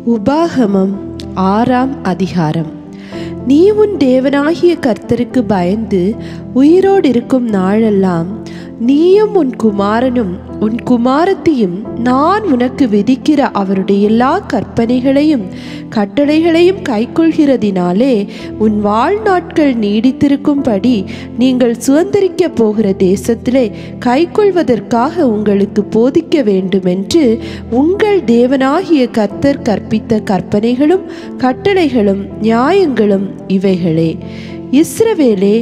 உபாகமம் 6ஆம் அதிகாரம். நீ உன் தேவனாகிய கர்த்தருக்கு பயந்து உயிரோடு இருக்கும் நாளெல்லாம் நீயும் உன் குமாரனும் உன் குமாரத்தியும் நான் உனக்கு விதிக்கிற அவருடைய எல்லா கற்பனைகளையும் கட்டளைகளையும் கைக்கொள்கிறதினாலே உன் வாழ்நாட்கள் நீடித்திருக்கும்படி நீங்கள் சுதந்திரிக்க போகிற தேசத்திலே கைக்கொள்வதற்காக உங்களுக்கு போதிக்க வேண்டுமென்று உங்கள் தேவனாகிய கர்த்தர் கற்பித்த கற்பனைகளும் கட்டளைகளும் நியாயங்களும் இவைகளே. இஸ்ரவேலே,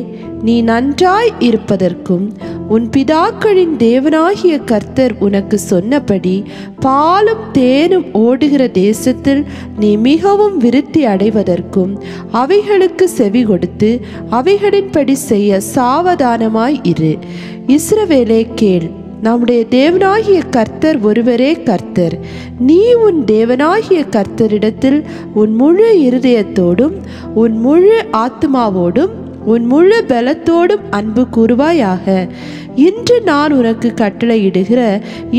நீ நன்றாய் இருப்பதற்கும் உன் பிதாக்களின் தேவனாகிய கர்த்தர் உனக்கு சொன்னபடி பாலும் தேனும் ஓடுகிற தேசத்தில் நீ மிகவும் விருத்தி அடைவதற்கும் அவைகளுக்கு செவி கொடுத்து அவைகளின்படி செய்ய சாவதானமாய் இரு. இஸ்ரவேலே கேள், நம்முடைய தேவனாகிய கர்த்தர் ஒருவரே கர்த்தர். நீ உன் தேவனாகிய கர்த்தரிடத்தில் உன் முழு இருதயத்தோடும் உன் முழு ஆத்மாவோடும் உன் முழு பலத்தோடும் அன்பு கூறுவாயாக. இன்று நான் உனக்கு கட்டளையிடுகிற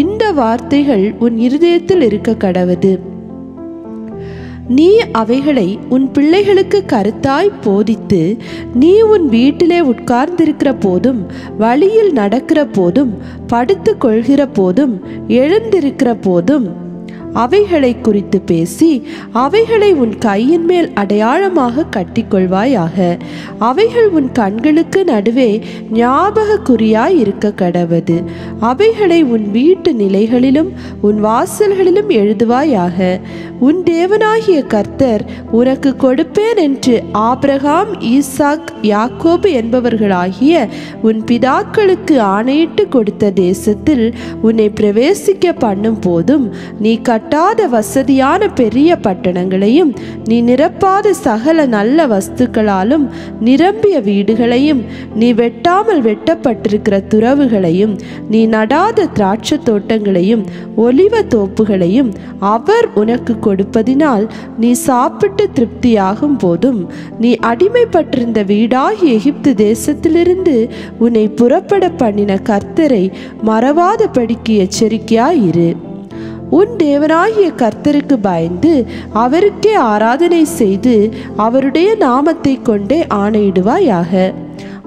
இந்த வார்த்தைகள் உன் இருதயத்தில் இருக்க கடவது. நீ அவைகளை உன் பிள்ளைகளுக்கு கருத்தாய் போதித்து நீ உன் வீட்டிலே உட்கார்ந்திருக்கிற போதும் வழியில் நடக்கிற போதும் படுத்து கொள்கிற போதும் எழுந்திருக்கிற போதும் அவைகளை குறித்து பேசி அவைகளை உன் கையின் மேல் அடையாளமாக கட்டிக்கொள்வாயாக. அவைகள் உன் கண்களுக்கு நடுவே ஞாபக குறியாய் இருக்க கடவது. அவைகளை உன் வீட்டு நிலைகளிலும் உன் வாசல்களிலும் எழுதுவாயாக. உன் தேவனாகிய கர்த்தர் உனக்கு கொடுப்பேன் என்று ஆபிரகாம், ஈசாக், யாக்கோபு என்பவர்களாகிய உன் பிதாக்களுக்கு ஆணையிட்டு கொடுத்த தேசத்தில் உன்னை பிரவேசிக்க பண்ணும் போதும் நீ கட்டாத வசதியான பெரிய பட்டணங்களையும் நீ நிரப்பாத சகல நல்ல வஸ்துக்களாலும் நிரம்பிய வீடுகளையும் நீ வெட்டாமல் வெட்டப்பட்டிருக்கிற துறவுகளையும் நீ நடாத திராட்சை தோட்டங்களையும் ஒலிவ தோப்புகளையும் அவர் உனக்கு கொடுப்பதினால் நீ சாப்பிட்டு திருப்தியாகும் போதும் நீ அடிமைப்பட்டிருந்த வீடாகிய எகிப்து தேசத்திலிருந்து உன்னை புறப்பட பண்ணின கர்த்தரை மறவாதபடிக்கு எச்சரிக்கையாயிரு. உன் தேவனாகிய கர்த்தருக்கு பயந்து அவருக்கே ஆராதனை செய்து அவருடைய நாமத்தை கொண்டே ஆணையிடுவாயாக.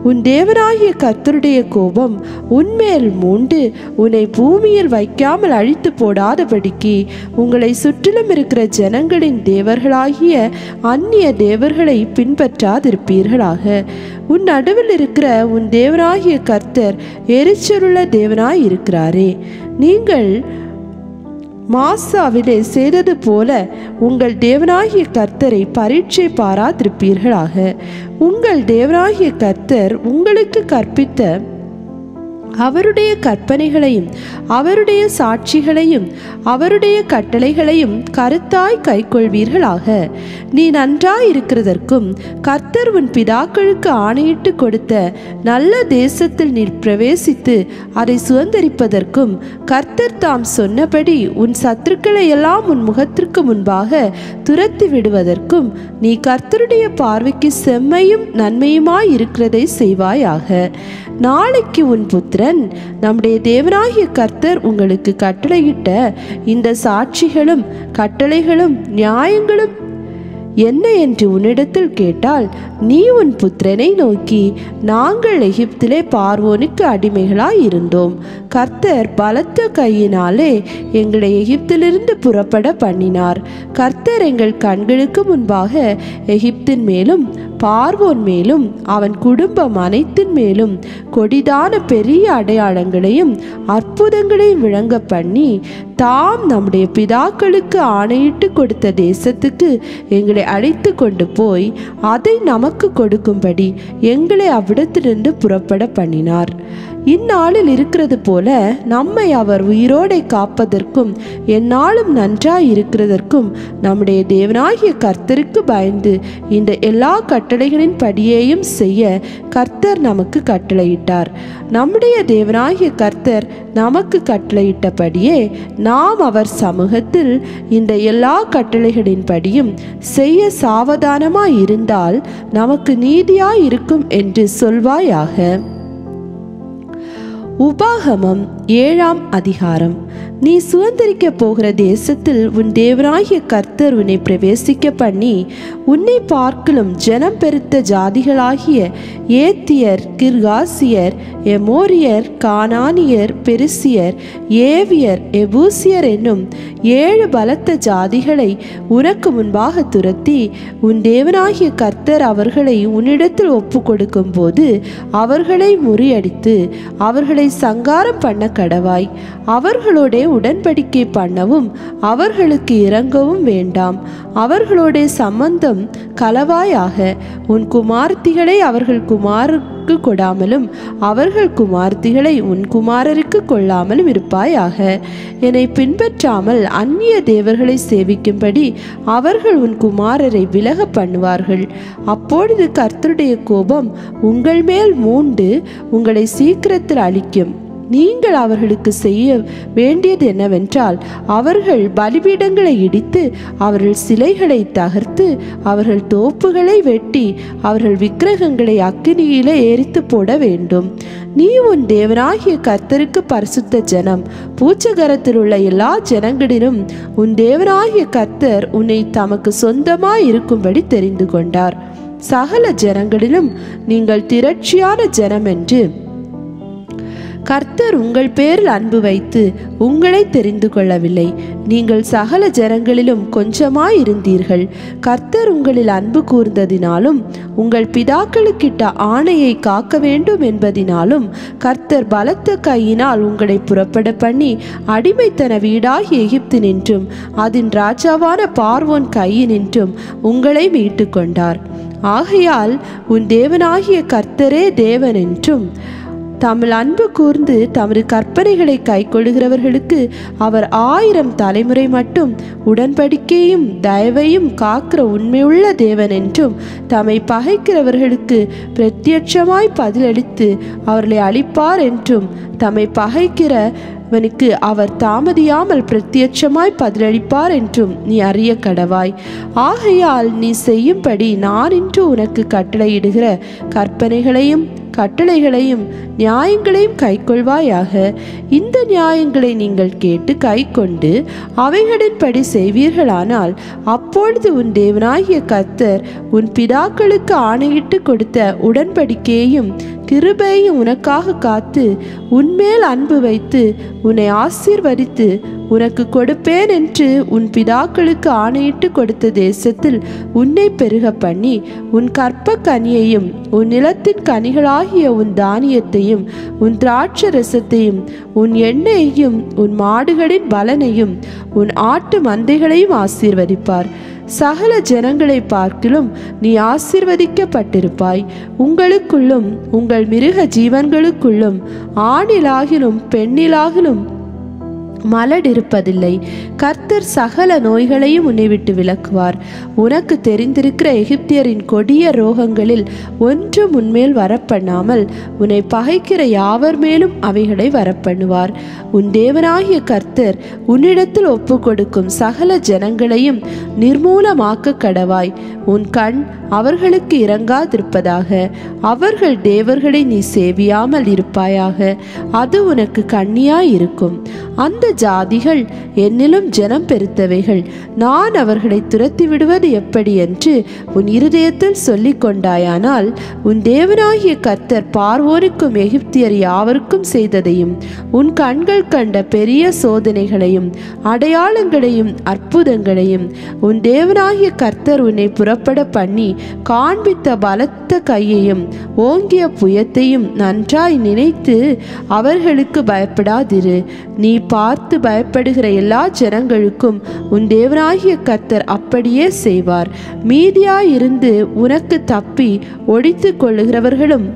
உன் தேவனாகிய கர்த்தருடைய கோபம் உன்மேல் மூண்டு உன்னை பூமியில் வைக்காமல் அழித்து போடாதபடிக்கு உங்களை சுற்றிலும் இருக்கிற ஜனங்களின் தேவர்களாகிய அந்நிய தேவர்களை பின்பற்றாதிருப்பீர்களாக. உன் நடுவில் இருக்கிற உன் தேவனாகிய கர்த்தர் எரிச்சலுள்ள தேவனாய் இருக்கிறாரே. நீங்கள் மாசாவிலே செய்தது போல உங்கள் தேவனாகிய கர்த்தரை பரீட்சை பாராதிருப்பீர்களாக. உங்கள் தேவனாகிய கர்த்தர் உங்களுக்கு கற்பித்த அவருடைய கற்பனைகளையும் அவருடைய சாட்சிகளையும் அவருடைய கட்டளைகளையும் கருத்தாய் கைக்கொள்வீர்களாக. நீ நன்றாய் இருக்கிறதற்கும் கர்த்தர் உன் பிதாக்களுக்கு ஆணையிட்டு கொடுத்த நல்ல தேசத்தில் நீ பிரவேசித்து அதை சுதந்திரிப்பதற்கும் கர்த்தர் தாம் சொன்னபடி உன் சத்துருக்களை எல்லாம் உன் முகத்திற்கு முன்பாக துரத்தி விடுவதற்கும் நீ கர்த்தருடைய பார்வைக்கு செம்மையும் நன்மையுமாய் இருக்கிறதை செய்வாயாக. நாளைக்கு உன் புத்திரன், நம்முடைய தேவனாகிய கர்த்தர் உங்களுக்கு கட்டளையிட்ட இந்த சாட்சிகளும் கட்டளைகளும் நியாயங்களும் என்ன என்று உன்னிடத்தில் கேட்டால் நீ உன் புத்திரனை நோக்கி, நாங்கள் எகிப்திலே பார்வோனுக்கு அடிமைகளாய் இருந்தோம். கர்த்தர் பலத்த கையினாலே எங்களை எகிப்திலிருந்து புறப்பட பண்ணினார். கர்த்தர் எங்கள் கண்களுக்கு முன்பாக எகிப்தின் மேலும் பார்வோன் மேலும் அவன் குடும்பம் அனைத்தின் மேலும் கொடிதான பெரிய அடையாளங்களையும் அற்புதங்களையும் விளங்க பண்ணி தாம் நம்முடைய பிதாக்களுக்கு ஆணையிட்டு கொடுத்த தேசத்துக்கு எங்களை அழைத்து கொண்டு போய் அதை நமக்கு கொடுக்கும்படி எங்களை அவ்விடத்திலிருந்து புறப்பட பண்ணினார். இந்நாளில் இருக்கிறது போல நம்மை அவர் உயிரோடை காப்பதற்கும் எந்நாளும் நன்றாய் இருக்கிறதற்கும் நம்முடைய தேவனாகிய கர்த்தருக்கு பயந்து இந்த எல்லா கட்டளைகளின் படியேயும் செய்ய கர்த்தர் நமக்கு கட்டளையிட்டார். நம்முடைய தேவனாகிய கர்த்தர் நமக்கு கட்டளையிட்டபடியே நாம் அவர் சமூகத்தில் இந்த எல்லா கட்டளைகளின் படியும் செய்ய சாவதானமாய் இருந்தால் நமக்கு நீதியாய் இருக்கும் என்று சொல்வாயாக. உபாகமம் 7ஆம் அதிகாரம். நீ சுதந்திரிக்க போகிற தேசத்தில் உன் தேவனாகிய கர்த்தர் உன்னை பிரவேசிக்க பண்ணி உன்னை பார்க்கலும் ஜனம் பெருத்த ஜாதிகளாகிய ஏத்தியர், கிர்காசியர், எமோரியர், கானானியர், பெரிசியர், ஏவியர், எபூசியர் என்னும் 7 பலத்த ஜாதிகளை உனக்கு முன்பாக துரத்தி உன் தேவனாகிய கர்த்தர் அவர்களை உன்னிடத்தில் ஒப்பு கொடுக்கும் போது அவர்களை முறியடித்து அவர்களை சங்காரம் பண்ண கடவாய். அவர்களோட உடன்படிக்கை பண்ணவும் அவர்களுக்கு இரங்கவும் வேண்டாம். அவர்களோட சம்பந்தம் கலவாயாக. உன் குமார்த்திகளை அவர்கள் குமாருக்கு கொடாமலும் அவர்கள் குமார்த்திகளை உன் குமாரருக்கு கொள்ளாமலும் இருப்பாயாக. என்னை பின்பற்றாமல் அந்நிய தேவர்களை சேவிக்கும்படி அவர்கள் உன் குமாரரை விலக பண்ணுவார்கள். அப்பொழுது கர்த்தருடைய கோபம் உங்கள் மேல் மூண்டு உங்களை சீக்கிரத்தில் அழிக்கும். நீங்கள் அவர்களுக்கு செய்ய வேண்டியது என்னவென்றால் அவர்கள் பலிபீடங்களை இடித்து அவர்கள் சிலைகளை தகர்த்து அவர்கள் தோப்புகளை வெட்டி அவர்கள் விக்கிரகங்களை அக்கினியிலே எரித்து போட வேண்டும். நீ உன் தேவனாகிய கர்த்தருக்கு பரிசுத்த ஜனம். பூச்சகரத்தில் உள்ள எல்லா ஜனங்களிலும் உன் தேவனாகிய கர்த்தர் உன்னை தமக்கு சொந்தமாய் இருக்கும்படி தெரிந்து கொண்டார். சகல ஜனங்களிலும் நீங்கள் திரட்சியான ஜனம் என்று கர்த்தர் உங்கள் பேரில் அன்பு வைத்து உங்களை தெரிந்து கொள்ளவில்லை. நீங்கள் சகல ஜனங்களிலும் கொஞ்சமாயிருந்தீர்கள். கர்த்தர் உங்களில் அன்பு கூர்ந்ததினாலும் உங்கள் பிதாக்களுக்கிட்ட ஆணையை காக்க வேண்டும் என்பதினாலும் கர்த்தர் பலத்த கையினால் உங்களை புறப்பட பண்ணி அடிமைத்தன வீடாகி எகிப்தினின்றும் அதன் ராஜாவான பார்வோன் கையினின்றும் உங்களை மீட்டு கொண்டார். ஆகையால் உன் தேவனாகிய கர்த்தரே தேவன் என்றும் தம்மில் அன்பு கூர்ந்து தமது கற்பனைகளை கைக்கொள்ளுகிறவர்களுக்கு அவர் 1000 தலைமுறை மட்டும் உடன்படிக்கையும் தயவையும் காக்கிற உண்மையுள்ள தேவன் என்றும் தம்மை பகைக்கிறவர்களுக்கு பிரத்யட்சமாய் பதிலளித்து அவர்களை அழிப்பார் என்றும் தம்மை பகைக்கிறவனுக்கு அவர் தாமதியாமல் பிரத்யட்சமாய் பதிலளிப்பார் என்றும் நீ அறிய கடவாய். ஆகையால் நீ செய்யும்படி நான் இன்று உனக்கு கட்டளையிடுகிற கற்பனைகளையும் கட்டளைகளையும் நியாயங்களையும் கைக்கொள்வாயாக. இந்த நியாயங்களை நீங்கள் கேட்டு கைக்கொண்டு அவைகளின்படி செய்வீர்களானால் அப்பொழுது உன் தேவனாகிய கர்த்தர் உன் பிதாக்களுக்கு ஆணையிட்டு கொடுத்த உடன்படிக்கையையும் கிருபையையும் உனக்காக காத்து உன்மேல் அன்பு வைத்து உன்னை ஆசீர்வதித்து உனக்கு கொடுப்பேன் என்று உன் பிதாக்களுக்கு ஆணையிட்டு கொடுத்த தேசத்தில் உன்னை பெருக பண்ணி உன் கற்ப கனியையும் உன் நிலத்தின் கனிகளாகிய உன் தானியத்தையும் உன் திராட்சை ரசத்தையும் உன் எண்ணெயையும் உன் மாடுகளின் பலனையும் உன் ஆட்டு மந்தைகளையும் ஆசீர்வதிப்பார். சகல ஜனங்களை பார்க்கிலும் நீ ஆசீர்வதிக்கப்பட்டிருப்பாய். உங்களுக்குள்ளும் உங்கள் மிருக ஜீவன்களுக்குள்ளும் ஆணிலாகிலும் பெண்ணிலாகிலும் மலடிருப்பதில்லை. கர்த்தர் சகல நோய்களையும் உன்னை விட்டு விலக்குவார். உனக்கு தெரிந்திருக்கிற எகிப்தியரின் கொடிய ரோகங்களில் ஒன்றும் உன்மேல் வரப்பண்ணாமல் உன்னை பகைக்கிற யாவர் மேலும் அவைகளை வரப்பண்ணுவார். உன் தேவனாகிய கர்த்தர் உன்னிடத்தில் ஒப்பு கொடுக்கும் சகல ஜனங்களையும் நிர்மூலமாக்க கடவாய். உன் கண் அவர்களுக்கு இறங்காதிருப்பதாக. அவர்கள் தேவர்களை நீ சேவியாமல் இருப்பாயாக. அது உனக்கு கண்ணியாயிருக்கும். அந்த ஜாதிகள் என்னிலும் ஜனம் பெருத்தவைகள். நான் அவர்களை துரத்தி விடுவது எப்படி என்று உன் இருதயத்தில் சொல்லிக் கொண்டாயானால் உன் தேவனாகிய கர்த்தர் பார்வோனுக்கும் எகிப்தியர் யாவருக்கும் செய்ததையும் உன் கண்கள் கண்ட பெரிய சோதனைகளையும் அடையாளங்களையும் அற்புதங்களையும் உன் தேவனாகிய கர்த்தர் உன்னை புறப்பட பண்ணி காண்பித்த பலத்த கையையும் ஓங்கிய புயத்தையும் நன்றாய் நினைத்து அவர்களுக்கு பயப்படாதிரு. நீ பார்த்து பயப்படுகிற எல்லா ஜனங்களுக்கும் உன் தேவனாகிய கர்த்தர் அப்படியே செய்வார். மீதியாயிருந்து உனக்கு தப்பி ஒழித்து கொள்ளுகிறவர்களும்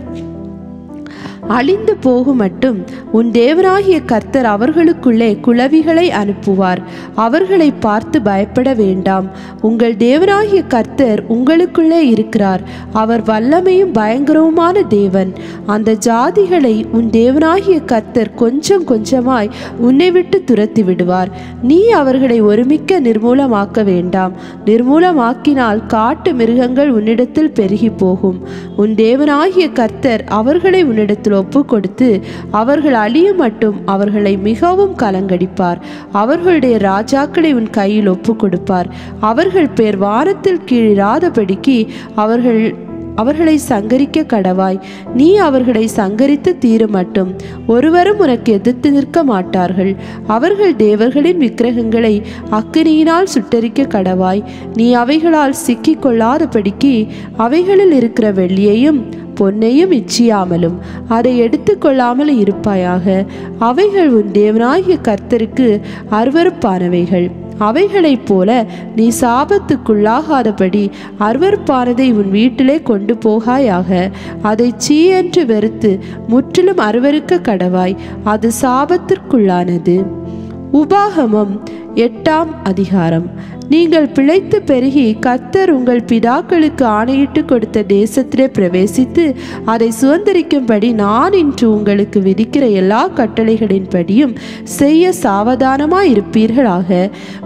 அழிந்து போகும் மட்டும் உன் தேவனாகிய கர்த்தர் அவர்களுக்குள்ளே குளவிகளை அனுப்புவார். அவர்களை பார்த்து பயப்பட வேண்டாம். உங்கள் தேவனாகிய கர்த்தர் உங்களுக்குள்ளே இருக்கிறார். அவர் வல்லமையும் பயங்கரவுமான தேவன். அந்த ஜாதிகளை உன் தேவனாகிய கர்த்தர் கொஞ்சம் கொஞ்சமாய் உன்னை விட்டு துரத்தி விடுவார். நீ அவர்களை ஒருமிக்க நிர்மூலமாக்க வேண்டாம். நிர்மூலமாக்கினால் காட்டு மிருகங்கள் உன்னிடத்தில் பெருகி போகும். உன் தேவனாகிய கர்த்தர் அவர்களை உன்னிடத்தில் ஒப்பு கொடுத்து அவர்கள் அழியும் மட்டும் அவர்களை மிகவும் கலங்கடிப்பார். அவர்களுடைய ராஜாக்களை உன் கையில் ஒப்பு கொடுப்பார். அவர்கள் பேர் வானத்தில் கீழிராதபடிக்கு அவர்களை சங்கரிக்க கடவாய். நீ அவர்களை சங்கரித்து தீர மட்டும் ஒருவரும் உனக்கு எதிர்த்து நிற்க மாட்டார்கள். அவர்கள் தேவர்களின் விக்கிரகங்களை அக்கினியினால் சுட்டரிக்க கடவாய். நீ அவைகளால் சிக்கிக் கொள்ளாதபடிக்கு அவைகளில் இருக்கிற வெள்ளியையும் பொன்னையும் இச்சியாமலும் அதை எடுத்து கொள்ளாமல் இருப்பாயாக. அவைகள் உன் தேவனாகிய கர்த்தருக்கு அருவருப்பானவைகள். அவைகளைப் போல நீ சாபத்துக்குள்ளாகாதபடி அருவருப்பானதை உன் வீட்டிலே கொண்டு போகாயாக. அதை சீ என்று வெறுத்து முற்றிலும் அருவருக்க கடவாய். அது சாபத்திற்குள்ளானது. உபாகமம் 8ஆம் அதிகாரம். நீங்கள் பிழைத்து பெருகி கர்த்தர் உங்கள் பிதாக்களுக்கு ஆணையிட்டு கொடுத்த தேசத்திலே பிரவேசித்து அதை சுதந்திரிக்கும்படி நான் இன்று உங்களுக்கு விதிக்கிற எல்லா கட்டளைகளின்படியும் செய்ய சாவதானமாய் இருப்பீர்களாக.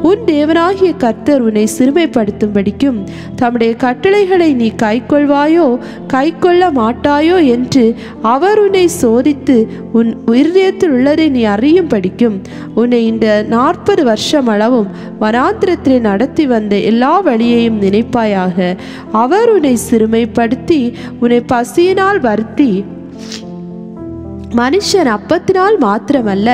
உன் தேவனாகிய கர்த்தர் உன்னை சிறுமைப்படுத்தும்படிக்கும் தம்முடைய கட்டளைகளை நீ கைக்கொள்வாயோ கைக்கொள்ள மாட்டாயோ என்று அவர் உன்னை சோதித்து உன் இருதயத்தில் உள்ளதை நீ அறியும்படிக்கும் உன்னை இந்த 40 வருஷம் அளவும் வனாந்திரத்திலே நடத்தி வந்த எல்லா வழியையும் நினைப்பாயாக. அவர் உன்னை சிறுமைப்படுத்தி உன்னை பசியினால் வருத்தி மனுஷன் அப்பத்தினால் மாத்திரமல்ல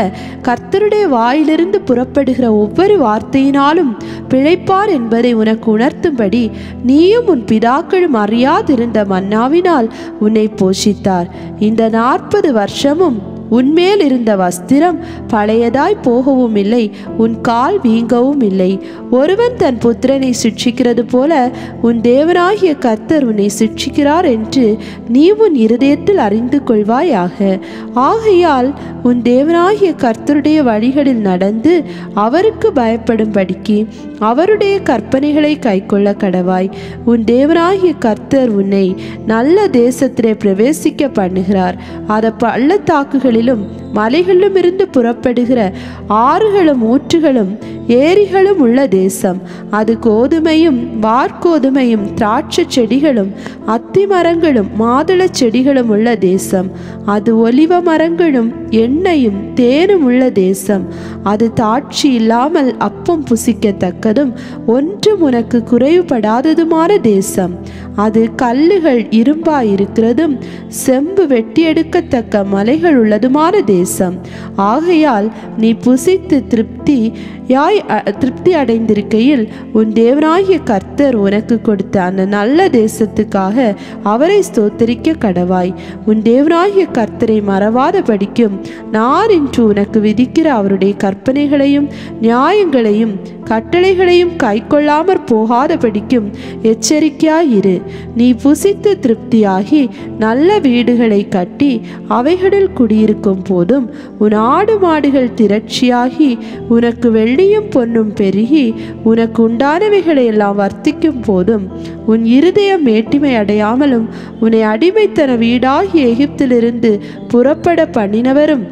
கர்த்தருடைய வாயிலிருந்து புறப்படுகிற ஒவ்வொரு வார்த்தையினாலும் பிழைப்பார் என்பதை உனக்கு உணர்த்தும்படி நீயும் உன் பிதாக்களும் அறியாதிருந்த மன்னாவினால் உன்னை போஷித்தார். இந்த 40 வருஷமும் உன்மேல் இருந்த வஸ்திரம் பழையதாய் போகவும் இல்லை, உன் கால் வீங்கவும் இல்லை. ஒருவன் தன் புத்திரனை சிட்சிக்கிறது போல உன் தேவனாகிய கர்த்தர் உன்னை சிட்சிக்கிறார் என்று நீ உன் இருதயத்தில் அறிந்து கொள்வாயாக. ஆகையால் உன் தேவனாகிய கர்த்தருடைய வழிகளில் நடந்து அவருக்கு பயப்படும்படிக்கு அவருடைய கற்பனைகளை கைக்கொள்ள கடவாய். உன் தேவனாகிய கர்த்தர் உன்னை நல்ல தேசத்திலே பிரவேசிக்க பண்ணுகிறார். அதை பள்ளத்தாக்குகளிலும் மலைகளிலும் இருந்து புறப்படுகிற ஆறுகளும் ஊற்றுகளும் ஏரிகளும் உள்ள தேசம். அது கோதுமையும் வார்கோதுமையும் திராட்சை செடிகளும் அத்தி மரங்களும் மாதுளை செடிகளும் உள்ள தேசம். அது ஒலிவ மரங்களும் எண்ணெயும் தேனும் உள்ள தேசம். அது தாட்சி இல்லாமல் அப்பம் புசிக்கத்தக்கதும் ஒன்றும் உனக்கு குறைவுபடாததுமான தேசம். அது கல்லுகள் இரும்பாயிருக்கிறதும் செம்பு வெட்டி எடுக்கத்தக்க மலைகள் உள்ளதுமான தேசம். ஆகையால் நீ புசித்து திருப்தி அடைந்திருக்கையில் உன் தேவனாகிய கர்த்தர் உனக்கு கொடுத்த அந்த நல்ல தேசத்துக்காக அவரை ஸ்தோத்தரிக்க கடவாய். உன் தேவனாகிய கர்த்தரை மறவாத படிக்கும் நான் இன்று உனக்கு விதிக்கிற அவருடைய கற்பனைகளையும் நியாயங்களையும் கட்டளைகளையும் கைக்கொள்ளாமற் போகாத படிக்கும் எச்சரிக்கையாயிரு. நீ புசித்து திருப்தியாகி நல்ல வீடுகளை கட்டி அவைகளில் குடியிருக்கும் போதும் உன் ஆடு மாடுகள் திரட்சியாகி உனக்கு வெள்ளியும் பொன்னும் பெருகி உனக்கு உண்டானவைகளை எல்லாம் வர்த்திக்கும் போதும் உன் இருதயம் மேட்டிமை அடையாமலும் உன்னை அடிமைத்தன வீடாகி எகிப்திலிருந்து புறப்பட பண்ணினவரும்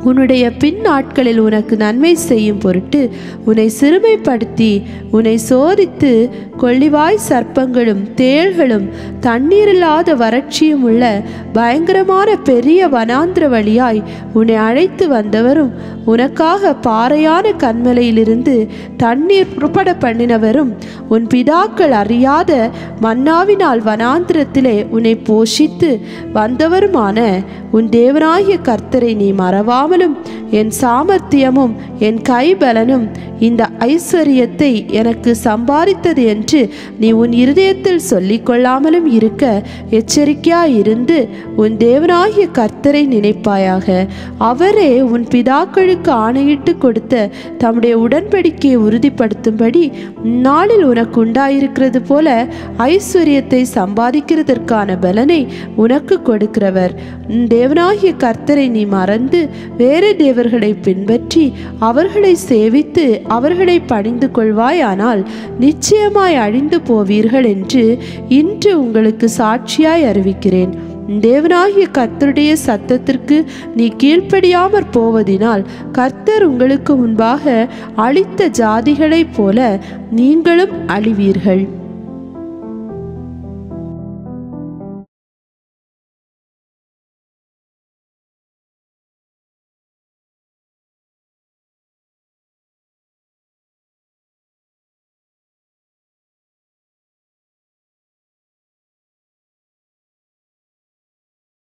உன்னுடைய பின் நாட்களில் உனக்கு நன்மை செய்யும் பொருட்டு உன்னை சிறுமைப்படுத்தி உன்னை சோதித்து கொள்ளிவாய் சர்ப்பங்களும் தேள்களும் தண்ணீரில்லாத வறட்சியும் உள்ள பயங்கரமான பெரிய வனாந்திர வழியாய் உன்னை அழைத்து வந்தவரும் உனக்காக பாறையான கண்மலையிலிருந்து தண்ணீர் புறப்பட பண்ணினவரும் உன் பிதாக்கள் அறியாத மன்னாவினால் வனாந்திரத்திலே உன்னை போஷித்து வந்தவருமான உன் தேவனாகிய கர்த்தரை நீ மறவாமலும் என் சாமர்த்தியமும் என் கைபலனும் இந்த ஐஸ்வர்யத்தை எனக்கு சம்பாதித்தது என்று நீ உன் இருதயத்தில் சொல்லிக் கொள்ளாமலும் இருக்க எச்சரிக்கையாயிருந்து உன் தேவனாகிய கர்த்தரை நினைப்பாயாக. அவரே உன் பிதாக்களுக்கு ஆணையிட்டு கொடுத்த தம்முடைய உடன்படிக்கையை உறுதிப்படுத்தும்படி நாளில் உனக்கு உண்டாயிருக்கிறது போல ஐஸ்வர்யத்தை சம்பாதிக்கிறதற்கான பலனை உனக்கு கொடுக்கிறவர். தேவனாகிய கர்த்தரை நீ மறந்து வேறு தேவர்களை பின்பற்றி அவர்களை சேவித்து அவர்களை பணிந்து கொள்வாயானால் நிச்சயமாய் அழிந்து போவீர்கள் என்று இன்று உங்களுக்கு சாட்சியாய் அறிவிக்கிறேன். தேவனாகிய கர்த்தருடைய சத்தத்திற்கு நீ கீழ்ப்படியாமற் போவதினால் கர்த்தர் உங்களுக்கு முன்பாக அழித்த ஜாதிகளைப் போல நீங்களும் அழிவீர்கள்.